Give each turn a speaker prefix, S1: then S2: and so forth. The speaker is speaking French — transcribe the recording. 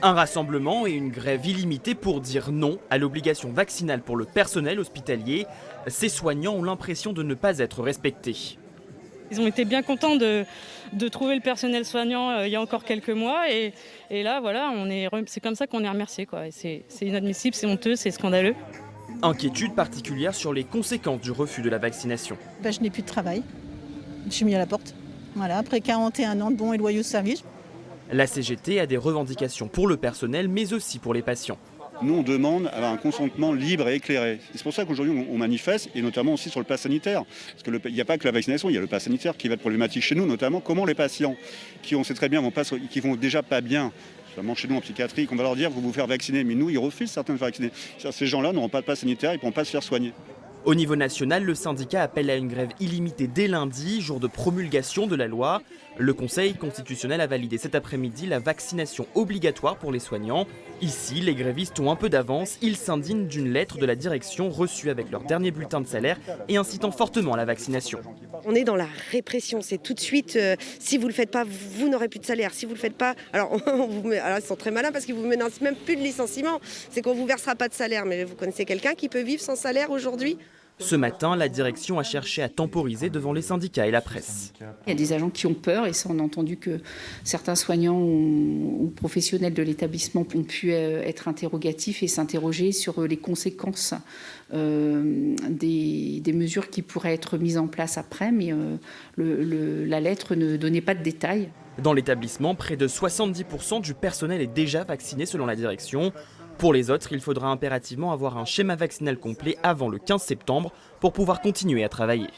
S1: Un rassemblement et une grève illimitée pour dire non à l'obligation vaccinale pour le personnel hospitalier. Ces soignants ont l'impression de ne pas être respectés.
S2: Ils ont été bien contents de trouver le personnel soignant il y a encore quelques mois et là voilà, c'est comme ça qu'on est remercié, quoi. Et c'est inadmissible, c'est honteux, c'est scandaleux.
S1: Inquiétude particulière sur les conséquences du refus de la vaccination.
S3: Je n'ai plus de travail, je suis mis à la porte. Voilà, après 41 ans de bons et loyaux services.
S1: La CGT a des revendications pour le personnel mais aussi pour les patients.
S4: Nous, on demande à avoir un consentement libre et éclairé. C'est pour ça qu'aujourd'hui, on manifeste, et notamment aussi sur le pass sanitaire. Parce qu'il n'y a pas que la vaccination, il y a le pass sanitaire qui va être problématique chez nous, notamment comment les patients qui, on sait très bien, qui vont déjà pas bien, notamment chez nous en psychiatrie, qu'on va leur dire vous faire vacciner. Mais nous, ils refusent certains de faire vacciner. Ces gens-là n'auront pas de pass sanitaire, ils ne pourront pas se faire soigner.
S1: Au niveau national, le syndicat appelle à une grève illimitée dès lundi, jour de promulgation de la loi. Le Conseil constitutionnel a validé cet après-midi la vaccination obligatoire pour les soignants. Ici, les grévistes ont un peu d'avance. Ils s'indignent d'une lettre de la direction reçue avec leur dernier bulletin de salaire et incitant fortement à la vaccination.
S5: On est dans la répression, c'est tout de suite, si vous ne le faites pas, vous n'aurez plus de salaire. Si vous ne le faites pas, alors ils sont très malins parce qu'ils vous menacent même plus de licenciement. C'est qu'on ne vous versera pas de salaire. Mais vous connaissez quelqu'un qui peut vivre sans salaire aujourd'hui ?
S1: Ce matin, la direction a cherché à temporiser devant les syndicats et la presse.
S6: Il y a des agents qui ont peur et ça on a entendu que certains soignants ou professionnels de l'établissement ont pu être interrogatifs et s'interroger sur les conséquences des mesures qui pourraient être mises en place après, mais la lettre ne donnait pas de détails.
S1: Dans l'établissement, près de 70% du personnel est déjà vacciné selon la direction. Pour les autres, il faudra impérativement avoir un schéma vaccinal complet avant le 15 septembre pour pouvoir continuer à travailler.